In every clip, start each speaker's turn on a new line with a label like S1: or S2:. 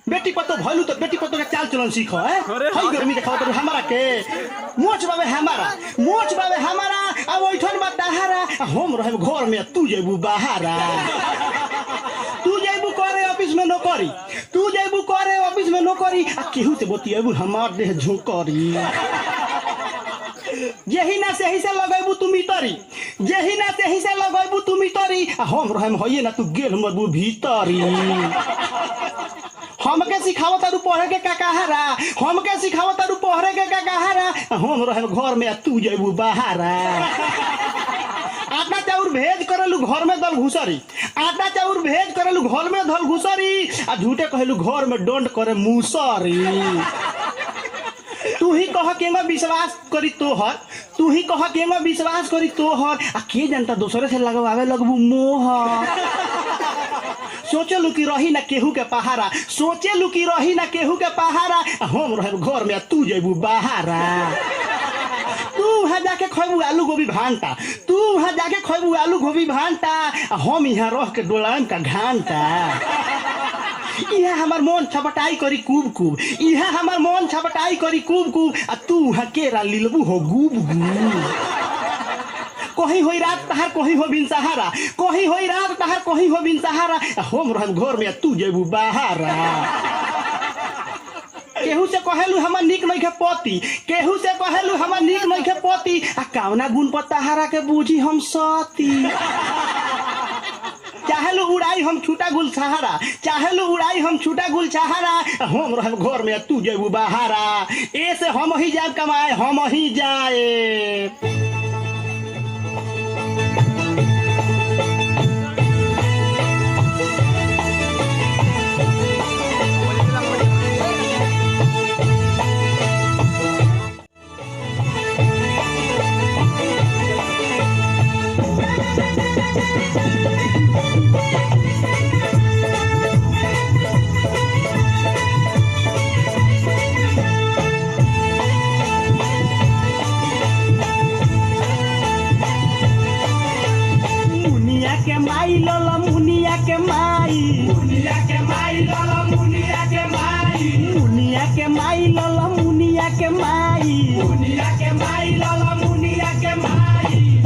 S1: बेटी पतो भइलु तो बेटी पतो के चाल चलन सीख है हई गर्मी देखाओ तो हमारा के मोच बाबे हमारा अब ओइठन बा ताहारा हम रहब घर में तू जेबू बाहरा तू जेबू करे ऑफिस में नौकरी आ केहू से बतिएबू हमार देह झोंकरी यही ना सही से लगैबू तू मितरी हम रहम होइए ना तू गेल मरबू भीतरी हमके सिखावत तारू पढ़े के काकाहारा हम रहम घर में तू जेबू बाहरा आटा चाउर भेज करलू घर में दल घुसरी आ झूठे कहलू घर में डोंट करे मुसरी तू ही कह के विश्वास करी तोहर आ के जनता दूसरे से लगवावे लगबू मोहर सोचलू कि रही ना केहू के पहारा हम रहे घर में तू जेबू बाहरा तू वहाँ जाके खैबू आलू गोभी भांटा हम यहाँ रह के डोलाम का घंटा यहाँ हमार मन छपटाई करी कूब आ तू वहाँ केरा लीलबू हो गुब कहीं होई रात तहार कहीं हो बिन सहारा हम रहब घर में तू जेबू बाहरा केहू से कहेलू हमर निक नइखे पति आ कावना गुण पर तहारा के बूझी हम सती चाहेलू उड़ाई हम छूटा गुल सहारा हम रहब घर में तू जेबू बाहरा ऐसे हम ही जाए कमाए हम ही जाए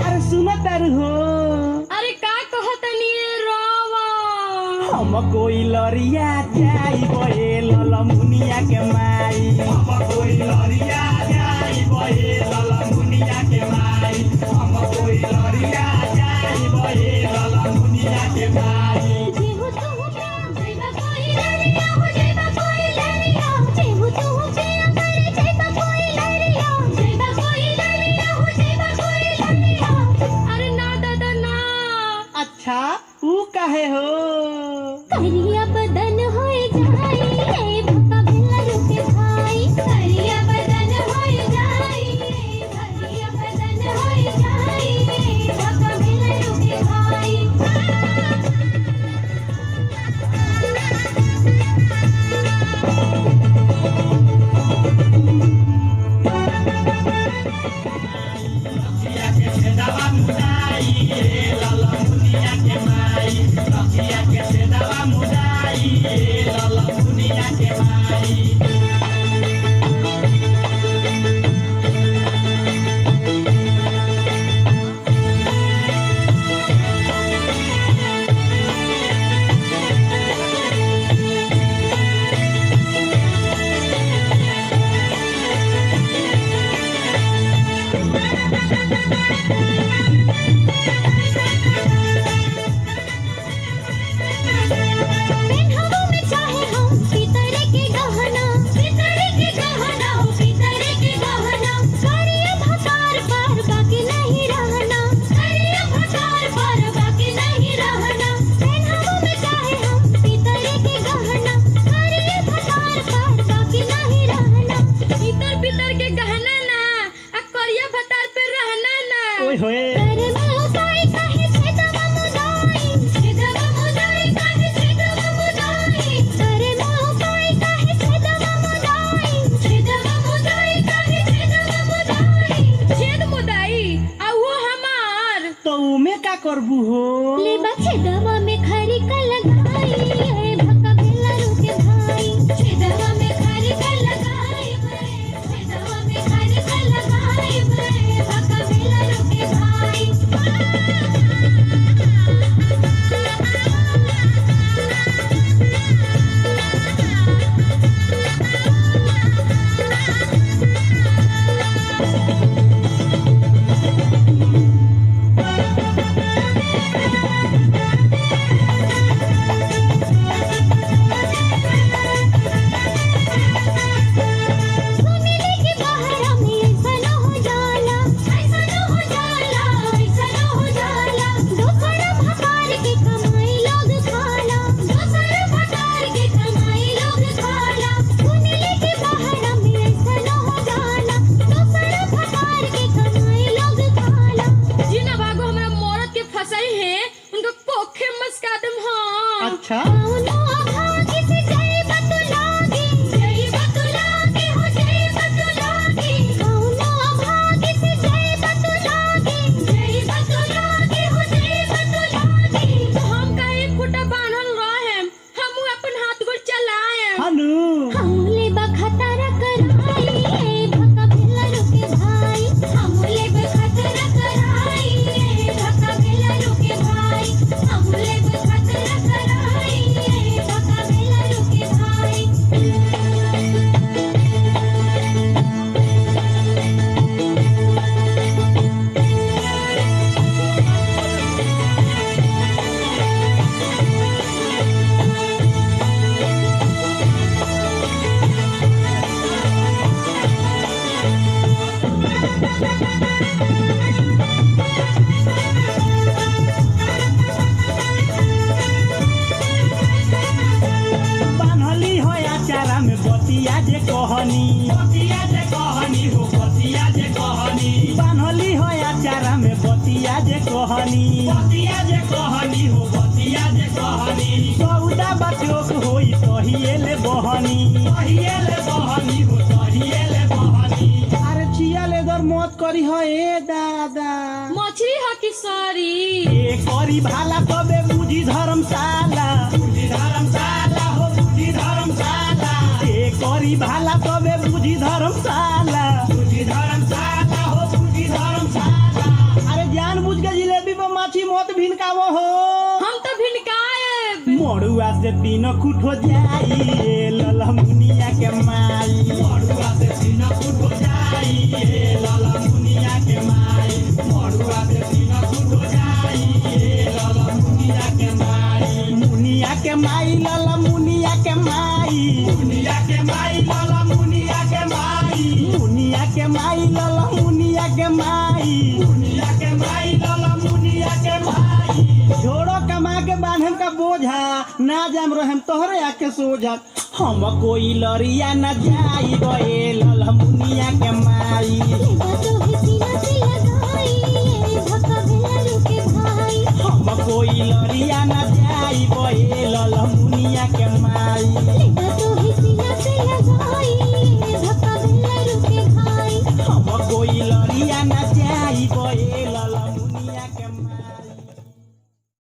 S1: अरे सुनो तारू हो
S2: अरे का कहतनी रोवा
S1: हम कोई लरिया जाई बहे लल मुनिया के माई
S2: जेहु तू प्यार जेबा कोई लरिया हो जेबा कोई लरिया जेहु तू प्यार करे जेबा कोई लरिया हो जेबा कोई लरिया अरे ना दादा ना
S1: अच्छा ऊ काहे हो
S2: करिया बदन होए जाई ए भक्का भेला रुके भाई करिया बदन होए जाई ए भक्का भेला रुके भाई पेन हवा में चाहे हम भीतर के
S1: आचारा में बतिया जे कहनी बान्हली हो आचारा में बतिया जे कहनी सौदा बचोक होई तहिएले बहनी अरे छिया ले दर मत करी हो ए दादा
S2: मछली ह कि सरी
S1: ए करी भाला तबे बुझी धर्मशाला ए करी भाला तबे बुझी धर्मशाला अरे जान बुझ के जिलेबी पर माछी मत भिनकावो हो
S2: हम तो भिनकाए
S1: मड़ुआ से तीनों कुट हो जाई ए लला मुनिया के माई मड़ुआ से तीनों कुट हो जाई ए लला मुनिया के माई मड़ुआ से तीनों कुट हो जाई ए लला मुनिया के माई मुनिया के माई लला मुनिया के माई मुनिया के माई लला मुनिया के माई मुनिया के माई लला मुनिया के माई मुनिया के माई लला मुनिया के माई छोड़ो कमा के बांधम का बोझा ना जाम रहम तोहरे आके सोझा हम कोई लरिया न जाई गए लल मुनिया के माई